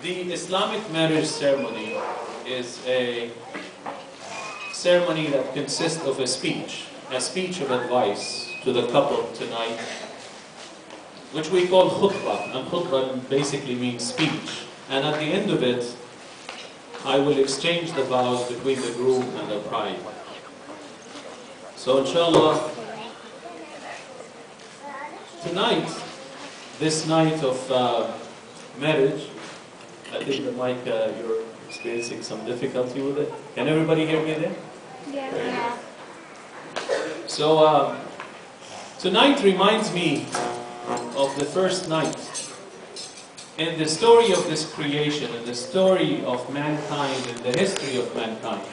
The Islamic marriage ceremony is a ceremony that consists of a speech of advice to the couple tonight, which we call khutbah. And khutbah basically means speech. And at the end of it, I will exchange the vows between the groom and the bride. So inshallah, tonight, this night of marriage, I think the mic, you're experiencing some difficulty with it. Can everybody hear me there? Yeah. So tonight reminds me of the first night in the story of this creation, in the story of mankind, in the history of mankind.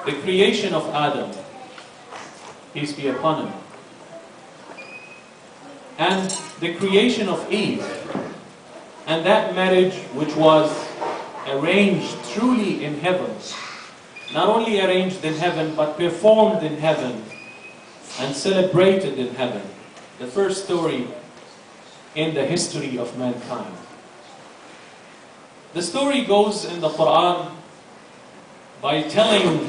The creation of Adam, peace be upon him, and the creation of Eve, and that marriage which was arranged truly in heaven. Not only arranged in heaven, but performed in heaven and celebrated in heaven. The first story in the history of mankind. The story goes in the Quran by telling,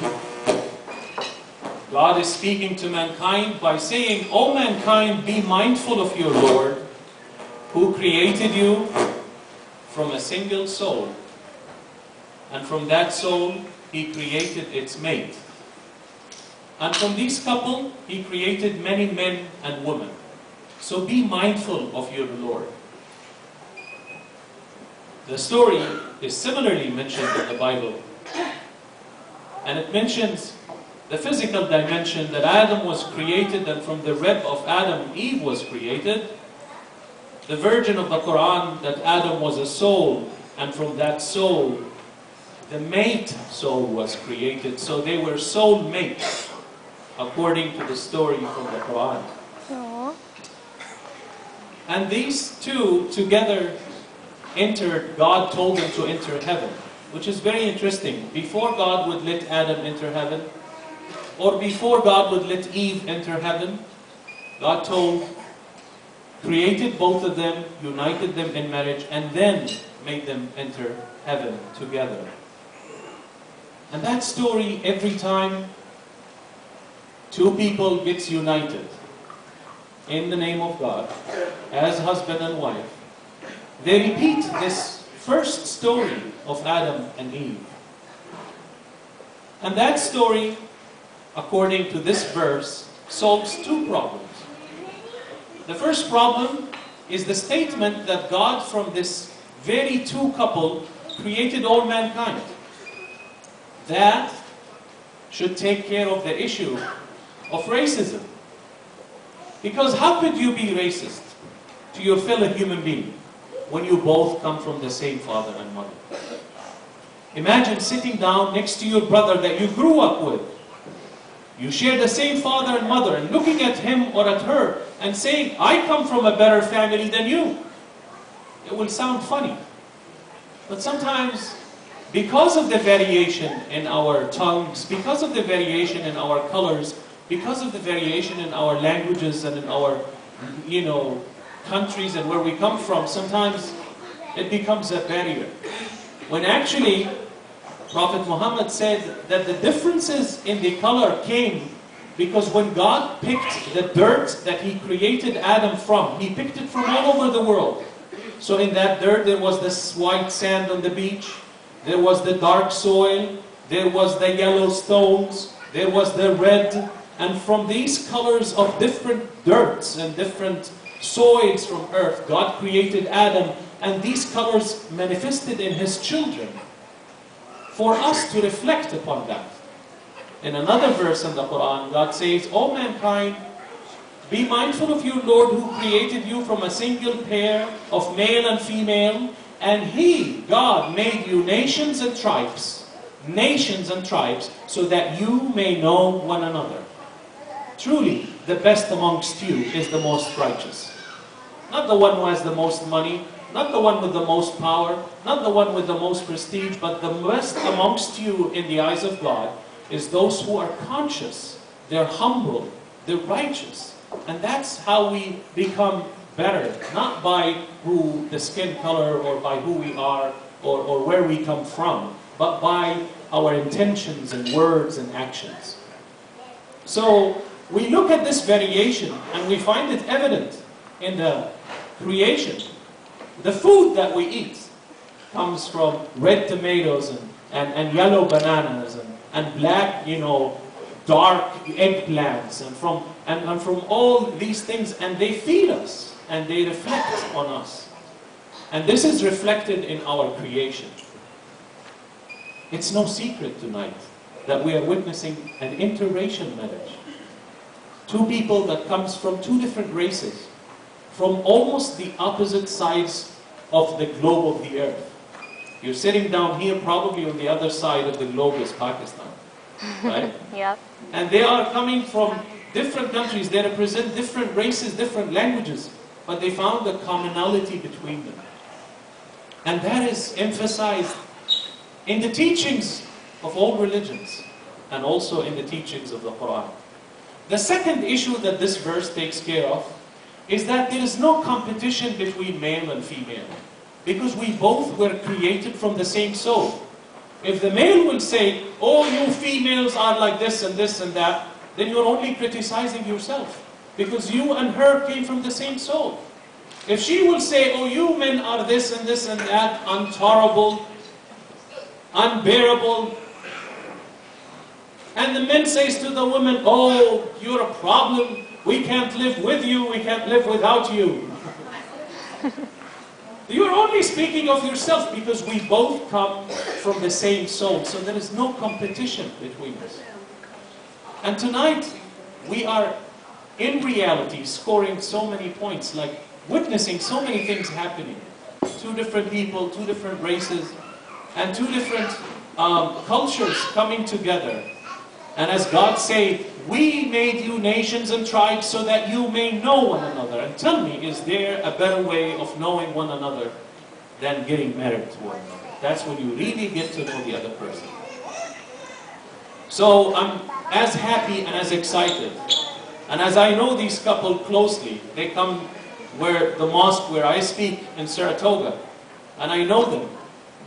God is speaking to mankind by saying, "O mankind, be mindful of your Lord, who created you from a single soul. And from that soul, He created its mate. And from this couple, He created many men and women. So be mindful of your Lord." The story is similarly mentioned in the Bible. And it mentions the physical dimension that Adam was created, and from the rib of Adam, Eve was created. The version of the Quran that Adam was a soul, and from that soul, the mate soul was created. So they were soul mates, according to the story from the Quran. And these two together entered, God told them to enter heaven, which is very interesting. Before God would let Adam enter heaven, or before God would let Eve enter heaven, God created both of them, united them in marriage, and then made them enter heaven together. And that story, every time two people gets united in the name of God, as husband and wife, they repeat this first story of Adam and Eve. And that story, according to this verse, solves two problems. The first problem is the statement that God, from this very two couple, created all mankind. That should take care of the issue of racism. Because how could you be racist to your fellow human being when you both come from the same father and mother? Imagine sitting down next to your brother that you grew up with. You share the same father and mother, and looking at him or at her and saying, "I come from a better family than you." It will sound funny. But sometimes, because of the variation in our tongues, because of the variation in our colors, because of the variation in our languages and in our, countries and where we come from, sometimes it becomes a barrier. When actually, Prophet Muhammad said that the differences in the color came because when God picked the dirt that He created Adam from, He picked it from all over the world. So in that dirt there was this white sand on the beach, there was the dark soil, there was the yellow stones, there was the red, and from these colors of different dirts and different soils from earth, God created Adam, and these colors manifested in His children, for us to reflect upon that. In another verse in the Quran, God says, "O mankind, be mindful of your Lord who created you from a single pair of male and female, and He, God, made you nations and tribes, so that you may know one another. Truly, the best amongst you is the most righteous." Not the one who has the most money, not the one with the most power, not the one with the most prestige, but the best amongst you in the eyes of God is those who are conscious, they're humble, they're righteous. And that's how we become better, not by who the skin color or by who we are or where we come from, but by our intentions and words and actions. So we look at this variation and we find it evident in the creation. The food that we eat comes from red tomatoes and yellow bananas and black, dark eggplants and from all these things, and they feed us and they reflect on us. And this is reflected in our creation. It's no secret tonight that we are witnessing an interracial marriage. Two people that comes from two different races, from almost the opposite sides of the globe of the earth. You're sitting down here, probably on the other side of the globe is Pakistan, right? Yep. And they are coming from different countries. They represent different races, different languages, but they found a commonality between them. And that is emphasized in the teachings of all religions, and also in the teachings of the Quran. The second issue that this verse takes care of is that there is no competition between male and female, because we both were created from the same soul. If the male will say, oh, you females are like this and this and that, then you're only criticizing yourself, because you and her came from the same soul. If she will say, oh, you men are this and this and that, intolerable, unbearable, and the man says to the woman, oh, you're a problem, we can't live with you, we can't live without you. You're only speaking of yourself, because we both come from the same soul, so there is no competition between us. And tonight, we are in reality scoring so many points, like witnessing so many things happening. Two different people, two different races, and two different cultures coming together. And as God say, we made you nations and tribes so that you may know one another. And tell me, is there a better way of knowing one another than getting married to one another? That's when you really get to know the other person. So I'm as happy and as excited. And as I know these couple closely, they come where the mosque where I speak in Saratoga, and I know them.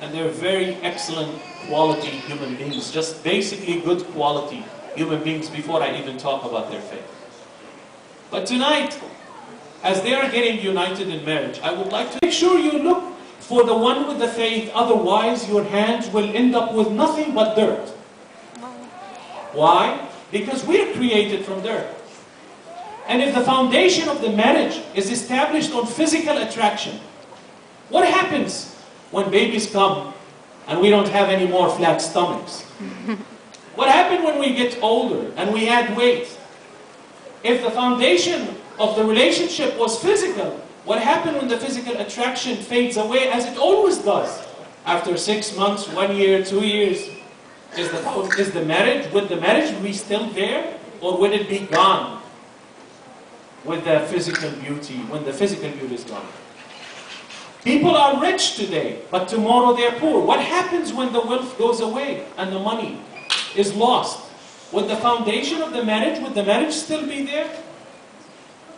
And they're very excellent quality human beings, just basically good quality human beings before I even talk about their faith. But tonight, as they are getting united in marriage, I would like to make sure you look for the one with the faith, otherwise your hands will end up with nothing but dirt. Why? Because we are created from dirt. And if the foundation of the marriage is established on physical attraction, what happens when babies come and we don't have any more flat stomachs? What happened when we get older and we add weight? If the foundation of the relationship was physical, what happened when the physical attraction fades away, as it always does? After 6 months, 1 year, 2 years, is the marriage, would the marriage be still there? Or would it be gone with the physical beauty, when the physical beauty is gone? People are rich today, but tomorrow they're poor. What happens when the wealth goes away and the money is lost? Would the foundation of the marriage, would the marriage still be there?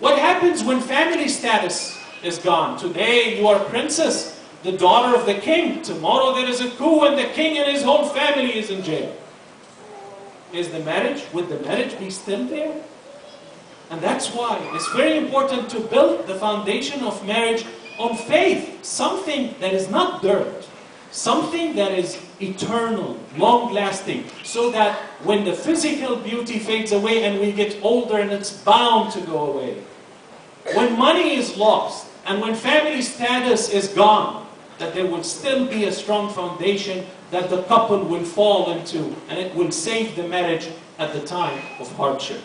What happens when family status is gone? Today you are a princess, the daughter of the king. Tomorrow there is a coup and the king and his whole family is in jail. Is the marriage, would the marriage be still there? And that's why it's very important to build the foundation of marriage on faith, something that is not dirt, something that is eternal, long-lasting, so that when the physical beauty fades away and we get older, and it's bound to go away, when money is lost and when family status is gone, that there will still be a strong foundation that the couple will fall into, and it will save the marriage at the time of hardship.